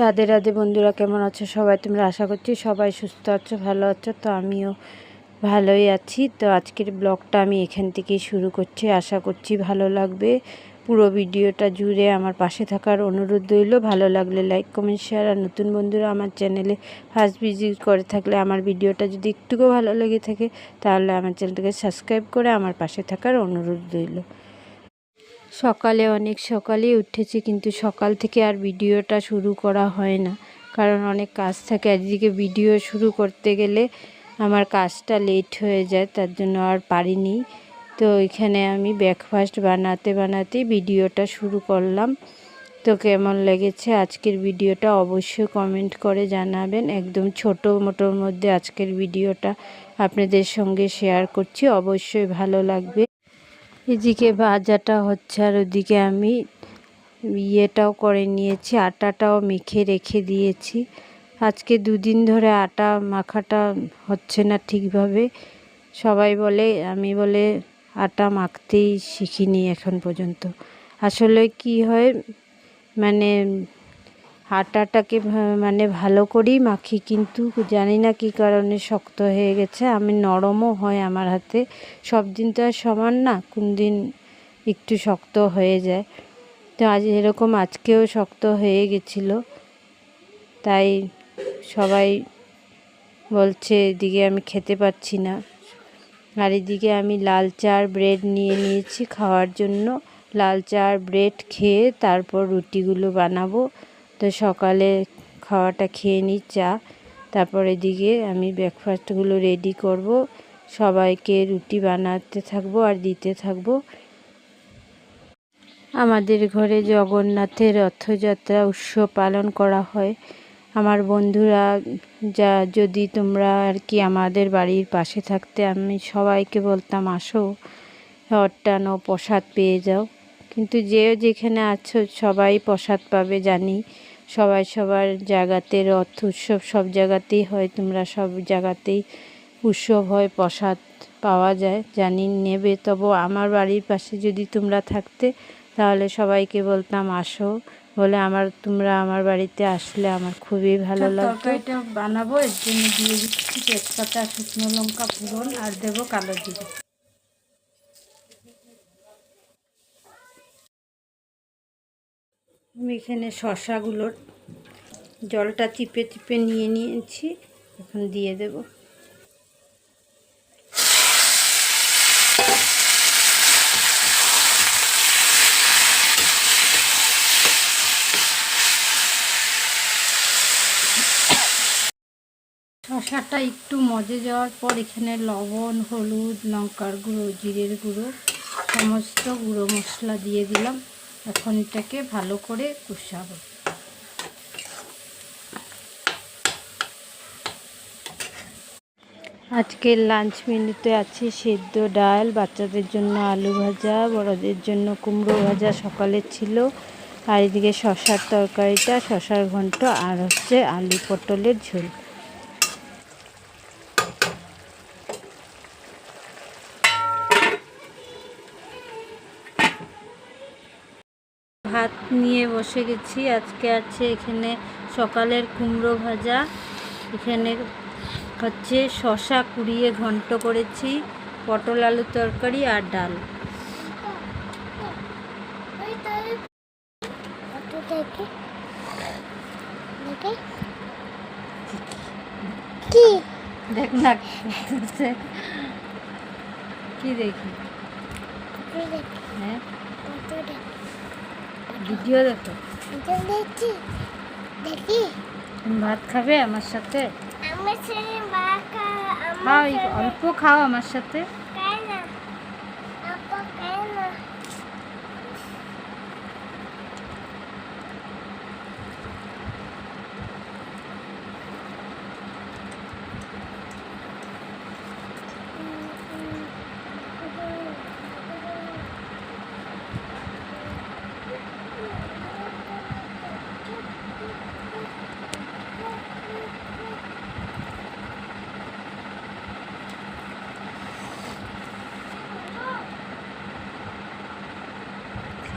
রাধে রাধে বন্ধুরা, কেমন আছো সবাই? তোমরা আশা করছি সবাই সুস্থ আছো, ভালো আছো। তো আমিও ভালোই আছি। তো আজকের ব্লগটা আমি এখান থেকেই শুরু করছি, আশা করছি ভালো লাগবে। পুরো ভিডিওটা জুড়ে আমার পাশে থাকার অনুরোধ রইল। ভালো লাগলে লাইক কমেন্ট শেয়ার, আর নতুন বন্ধুরা আমার চ্যানেলে ফার্স্ট ভিজিট করে থাকলে আমার ভিডিওটা যদি একটুকু ভালো লেগে থাকে তাহলে আমার চ্যানেলটাকে সাবস্ক্রাইব করে আমার পাশে থাকার অনুরোধ রইল। সকালে অনেক সকালেই উঠেছি, কিন্তু সকাল থেকে আর ভিডিওটা শুরু করা হয় না, কারণ অনেক কাজ থাকে। একদিকে ভিডিও শুরু করতে গেলে আমার কাজটা লেট হয়ে যায়, তার জন্য আর পারিনি। তো এখানে আমি ব্রেকফাস্ট বানাতেই ভিডিওটা শুরু করলাম। তো কেমন লেগেছে আজকের ভিডিওটা অবশ্যই কমেন্ট করে জানাবেন। একদম ছোটো মোটোর মধ্যে আজকের ভিডিওটা আপনাদের সঙ্গে শেয়ার করছি, অবশ্যই ভালো লাগবে। এদিকে ভাজাটা হচ্ছে, আর ওদিকে আমি ইয়েটাও করে নিয়েছি, আটাটাও মেখে রেখে দিয়েছি। আজকে দুদিন ধরে আটা মাখাটা হচ্ছে না ঠিকভাবে। সবাই বলে, আমি বলে আটা মাখতেই শিখিনি এখন পর্যন্ত। আসলে কি হয়, মানে আটাটাকে ভালো করেই মাখি, কিন্তু জানি না কী কারণে শক্ত হয়ে গেছে। আমি নরমও হয় আমার হাতে, সব দিন তো আর সমান না, কোন দিন একটু শক্ত হয়ে যায়। তো আজ এরকম আজকেও শক্ত হয়ে গেছিলো, তাই সবাই বলছে এদিকে আমি খেতে পাচ্ছি না। আর এদিকে আমি লাল চা আর ব্রেড নিয়ে নিয়েছি খাওয়ার জন্য। লাল চা আর ব্রেড খেয়ে তারপর রুটিগুলো বানাবো। তো সকালে খাওয়াটা খেয়ে নিই চা, তারপর এদিকে আমি ব্রেকফাস্টগুলো রেডি করব, সবাইকে রুটি বানাতে থাকবো আর দিতে থাকবো। আমাদের ঘরে জগন্নাথের রথযাত্রা উৎসব পালন করা হয়। আমার বন্ধুরা যদি তোমরা আর কি আমাদের বাড়ির পাশে থাকতে, আমি সবাইকে বলতাম আসো, অট্টানো প্রসাদ পেয়ে যাও। কিন্তু যেখানে আছো সবাই প্রসাদ পাবে জানি, সবাই সবার জায়গাতে রথ উৎসব সব জায়গাতেই হয়, তোমরা সব জায়গাতেই উৎসব হয়, প্রসাদ পাওয়া যায় জানি নেবে। তবু আমার বাড়ির পাশে যদি তোমরা থাকতে তাহলে সবাইকে বলতাম আসো বলে, তোমরা আমার বাড়িতে আসলে আমার খুবই ভালো লাগতো। তরকারিটা বানাবো, এর জন্য দিয়ে দিচ্ছি তেজপাতা, শুকনো লঙ্কা ফোড়ন, আর দেবো কালো জিরে। আমি এখানে শসাগুলোর জলটা চিপে নিয়ে নিয়েছি, এখন দিয়ে দেব। শসাটা একটু মজে যাওয়ার পর এখানে লবণ, হলুদ, লঙ্কার গুঁড়ো, জিরের গুঁড়ো, সমস্ত গুঁড়ো মশলা দিয়ে দিলাম। এখন এটাকে ভালো করে কষাবো। আজকের লাঞ্চ মেনুতে আছে সেদ্ধ ডাল, বাচ্চাদের জন্য আলু ভাজা, বড়দের জন্য কুমড়ো ভাজা সকালের ছিল, আর এদিকে শসার তরকারিটা, শসার ঘন্ট, আর হচ্ছে আলু পটলের ঝোল। ভাত নিয়ে বসে গেছি। আজকে আছে এখানে সকালের কুমড়ো ভাজা, এখানে হচ্ছে শসা কুড়িয়ে ঘন্ট করেছি, পটল আলু তরকারি আর ডাল। দেখ না কি দেখি, হ্যাঁ ভিডিও দেখো। ভাত খাবে আমার সাথে? অল্প খাও আমার সাথে।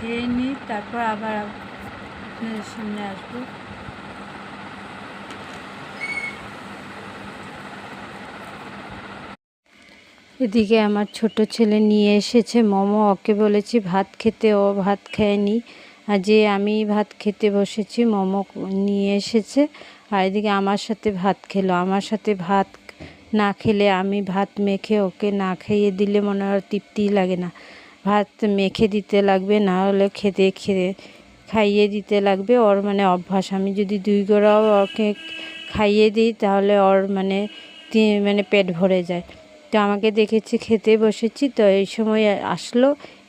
খেয়ে নিই, তারপর আবার আপনাদের সামনে আসবো। এদিকে আমার ছোট ছেলে নিয়ে এসেছে মোমো, ওকে বলেছি ভাত খেতে, ও ভাত খায়নি। আর যে আমি ভাত খেতে বসেছি মোমো নিয়ে এসেছে, আর এদিকে আমার সাথে ভাত খেলো। আমার সাথে ভাত না খেলে, আমি ভাত মেখে ওকে না খাইয়ে দিলে মনে হয় তৃপ্তিই লাগে না। ভাত মেখে দিতে লাগবে, না হলে খাইয়ে দিতে লাগবে। ওর মানে অভ্যাস, আমি যদি 2 গড়াও ওকে খাইয়ে দিই তাহলে ওর মানে পেট ভরে যায়। তো আমাকে দেখেছি খেতে বসেছি, তো এই সময় আসলো,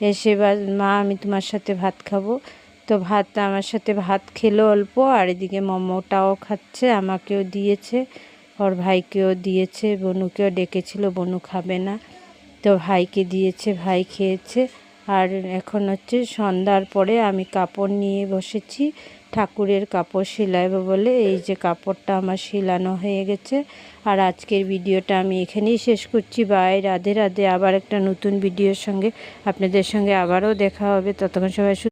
এসে মা আমি তোমার সাথে ভাত খাবো। তো আমার সাথে ভাত খেলো অল্প, আর এদিকে মোমোটাও খাচ্ছে, আমাকেও দিয়েছে, ওর ভাইকেও দিয়েছে, বনুকেও ডেকেছিল, বনু খাবে না, তো ভাইকে দিয়েছে, ভাই খেয়েছে। আর এখন হচ্ছে সন্ধ্যার পরে আমি কাপড় নিয়ে বসেছি, ঠাকুরের কাপড় সেলাইবো বলে। এই যে কাপড়টা আমার সেলানো হয়ে গেছে। আর আজকের ভিডিওটা আমি এখানেই শেষ করছি। বাই, রাধে রাধে। আবার একটা নতুন ভিডিওর সঙ্গে আপনাদের সঙ্গে আবারও দেখা হবে। ততক্ষণ সবাই